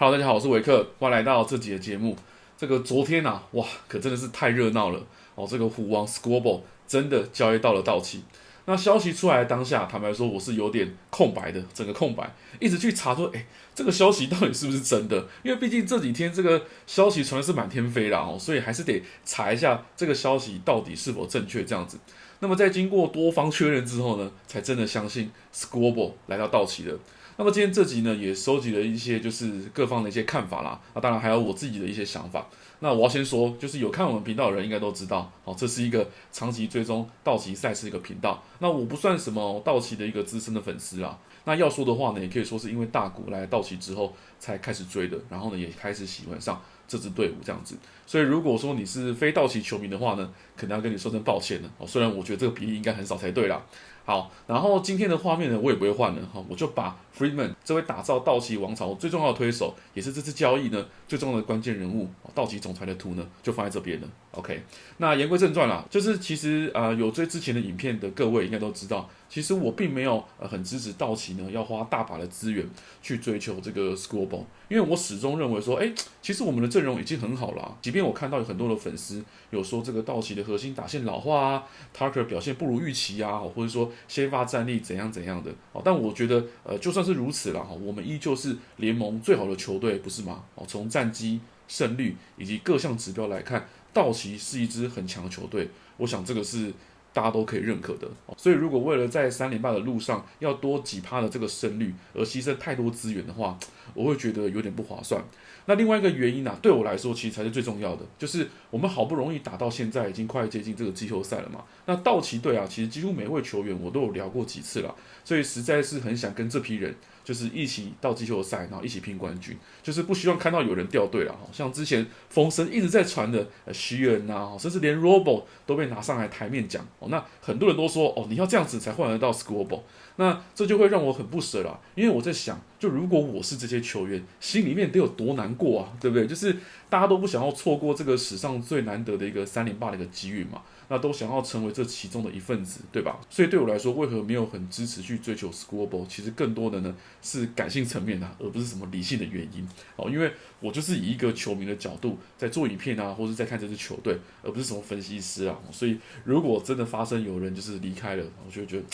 Hello，大家好，我是維克，歡迎來到這集的節目。這個昨天啊，哇，可真的是太熱鬧了哦！這個虎王 Squabble 真的交易到了道奇。那消息出來的當下，坦白說我是有點空白的，整個空白，一直去查說，這個消息到底是不是真的？因為畢竟這幾天這個消息傳的是滿天飛啦哦，所以還是得查一下這個消息到底是否正確這樣子。那麼在經過多方確認之後呢，才真的相信 Squabble 來到道奇的。那麼今天這集呢，也收集了一些就是各方的一些看法啦，當然還有我自己的一些想法。那我要先說，就是有看我們頻道的人應該都知道，這是一個長期追蹤道奇賽事的一個頻道。那我不算什麼道奇的一個資深的粉絲啦。那要說的話呢，也可以說是因為大谷來道奇之後才開始追的，然後呢也開始喜歡上這支隊伍這樣子。所以如果說你是非道奇球迷的話呢，可能要跟你說聲抱歉了。雖然我覺得這個比例應該很少才对啦。好，然後今天的畫面呢，我也不會換了，我就把 Freeman 這位打造道奇王朝最重要的推手，也是這次交易呢最重要的關鍵人物，道奇總裁的圖呢就放在這邊了。OK， 那言歸正傳啦，就是其實有追之前的影片的各位應該都知道，其實我並沒有很支持道奇呢要花大把的資源去追求這個 Squabble， 因為我始終認為說，其實我們的陣容已經很好了，即便我看到有很多的粉絲有說這個道奇的核心打線老化啊 ，Tucker 表現不如預期啊，或者說先發戰力怎樣怎樣的，但我覺得就算是如此啦，我們依舊是聯盟最好的球隊，不是嗎？從戰績、勝率以及各項指標來看，道奇是一支很強的球隊，我想這個是大家都可以認可的。所以如果為了在3連霸的路上要多幾趴的這個勝率而犧牲太多資源的話，我會覺得有點不划算。那另外一個原因對我來說其實才是最重要的，就是我們好不容易打到現在已經快接近這個季後賽了嘛。那道奇隊其實幾乎每位球員我都有聊過幾次了，所以實在是很想跟這批人就是一起到季後賽，然後一起拼冠軍，就是不希望看到有人掉隊了。像之前風聲一直在傳的徐恩甚至連 Robo 都被拿上來台面講，那很多人都說你要這樣子才換得到 Squabble， 那這就會讓我很不捨啦，因為我在想，就如果我是這些球員，心裡面得有多難過啊，對不对？就是大家都不想要錯過這個史上最難得的一個3連霸的一個機遇嘛，那都想要成為這其中的一份子，對吧？所以對我來說，為何沒有很支持去追求 Squabble？ 其實更多的呢是感性層面而不是什麼理性的原因。因為我就是以一個球迷的角度在做影片或是在看這支球隊，而不是什麼分析師所以如果真的發生有人就是離開了，我就覺得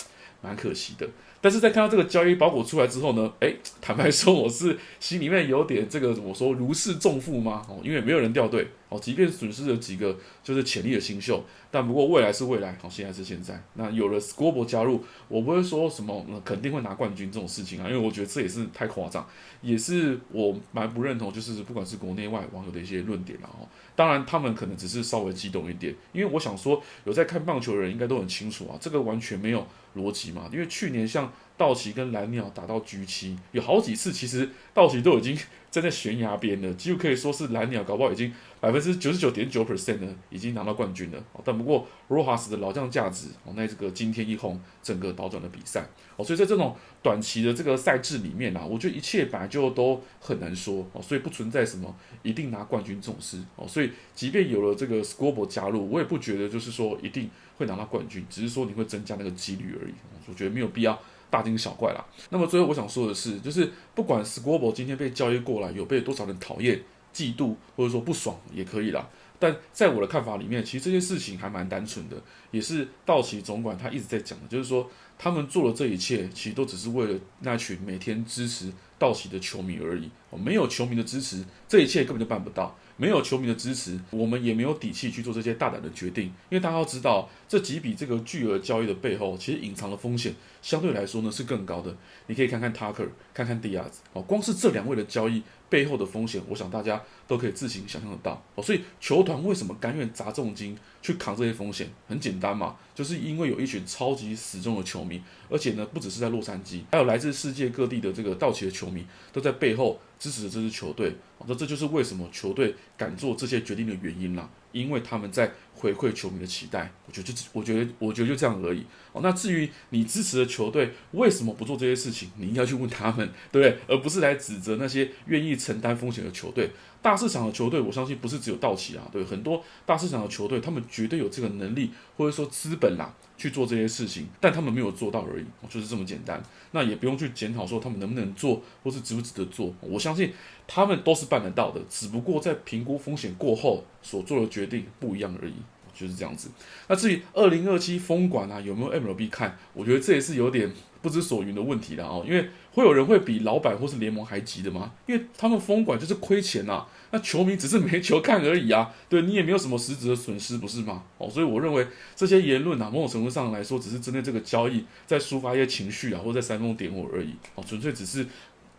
蠻可惜的。但是在看到這個交易包裹出來之後呢，坦白說我是心裡面有點這個怎麼說如釋重負嗎？因為沒有人掉隊，即便損失了幾個就是潛力的新秀，但不過未來是未來，現在是現在。那有了 Squabble 加入，我不會說什麼肯定會拿冠軍這種事情因為我覺得這也是太誇張，也是我蠻不認同，就是不管是國內外網友的一些論點當然他們可能只是稍微激動一點，因為我想說有在看棒球的人應該都很清楚這個完全沒有邏輯嘛，因為去年像道奇跟藍鳥打到 G7， 有好幾次其實道奇都已經站在懸崖邊了，幾乎可以說是藍鳥搞不好已經99.9% 呢已經拿到冠軍了。但不過 Rojas 的老將價值那這個驚天一轟整個倒轉了比賽所以在這種短期的這個賽制裡面我覺得一切本來就都很難說所以不存在什麼一定拿冠軍這種事所以即便有了這個 Squabble 加入，我也不覺得就是說一定會拿到冠軍，只是說你會增加那個幾率而已。我覺得沒有必要大驚小怪啦。那麼最後我想說的是，就是不管 Squabble 今天被交易過來有被多少人討厭、嫉妒或者說不爽也可以啦，但在我的看法裡面，其實這件事情還蠻單純的，也是道奇總管他一直在講的，就是說他們做了這一切，其實都只是為了那群每天支持道奇的球迷而已。沒有球迷的支持，這一切根本就辦不到。沒有球迷的支持，我們也沒有底氣去做這些大膽的決定。因為大家要知道，這幾筆這個巨額交易的背後，其實隱藏的風險相對來說呢是更高的。你可以看看 Tucker， 看看 Diaz， 光是這兩位的交易背後的風險，我想大家都可以自行想象得到。所以球團為什麼甘願砸重金去扛這些風險？很簡單嘛，就是因為有一群超級死忠的球迷，而且呢不只是在洛杉矶，還有來自世界各地的這個道奇的球迷都在背後支持着這支球隊。那這就是為什麼球隊敢做這些決定的原因啦，因為他們在回饋球迷的期待。我覺得就這樣而已。那至於你支持的球隊為什麼不做這些事情，你應該去問他們，對不对？而不是來指責那些願意承擔風險的球隊。大市場的球隊，我相信不是只有道奇對，很多大市場的球隊，他們絕對有這個能力或者說資本去做這些事情，但他們沒有做到而已，就是這麼簡單。那也不用去檢討說他們能不能做，或是值不值得做。我相信相信他們都是辦得到的，只不過在評估風險過後所做的決定不一樣而已。就是這樣子。那至於2027封館啊，有沒有 MLB 看？我覺得這也是有點不知所云的問題了哦。因為會有人會比老闆或是聯盟還急的嗎？因為他們封館就是虧錢吶，那球迷只是沒球看而已啊。對，你也沒有什麼實質的損失，不是嗎？哦，所以我認為這些言論啊，某種程度上來說，只是針對這個交易在抒發一些情緒啊，或者在煽風點火而已。哦，純粹只是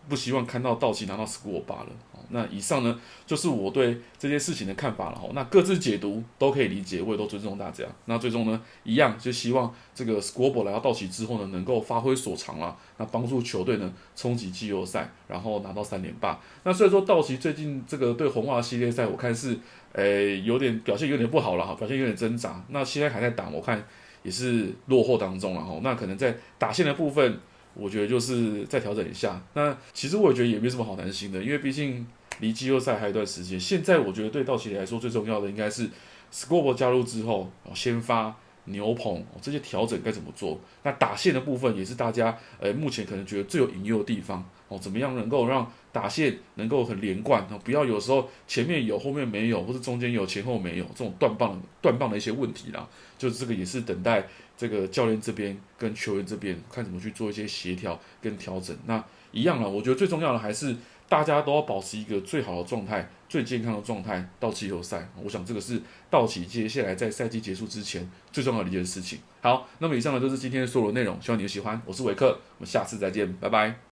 不希望看到道奇拿到 score 罷了。那以上呢，就是我對這件事情的看法了。那各自解讀都可以理解，我也都尊重大家。那最終呢，一樣就希望這個 Squirtle 來到道奇之後呢，能夠發揮所長啦，那幫助球隊呢衝擊季後賽，然後拿到3連霸。那雖然說道奇最近這個對紅襪系列賽，我看是表現有點不好了哈，表現有點掙扎。那現在還在打，我看也是落後當中了哈。那可能在打線的部分，我覺得就是再調整一下。那其實我也覺得也沒什麼好擔心的，因為畢竟離季後賽還有一段時間。現在我覺得對道奇來說最重要的應該是 Squirtle 加入之後，先發、牛棚這些調整該怎麼做。那打線的部分也是大家目前可能覺得最有隱憂的地方哦，怎麼樣能夠讓打線能夠很連貫，不要有時候前面有後面沒有，或是中間有前後沒有這種斷棒的一些問題啦。就是這個也是等待這個教練這邊跟球員這邊看怎麼去做一些協調跟調整。那一樣啦，我覺得最重要的還是大家都要保持一個最好的狀態、最健康的狀態到季後賽。我想這個是道奇接下來在賽季結束之前最重要的一件事情。好，那麼以上呢就是今天所有的內容，希望你們喜歡。我是維克，我們下次再見，拜拜。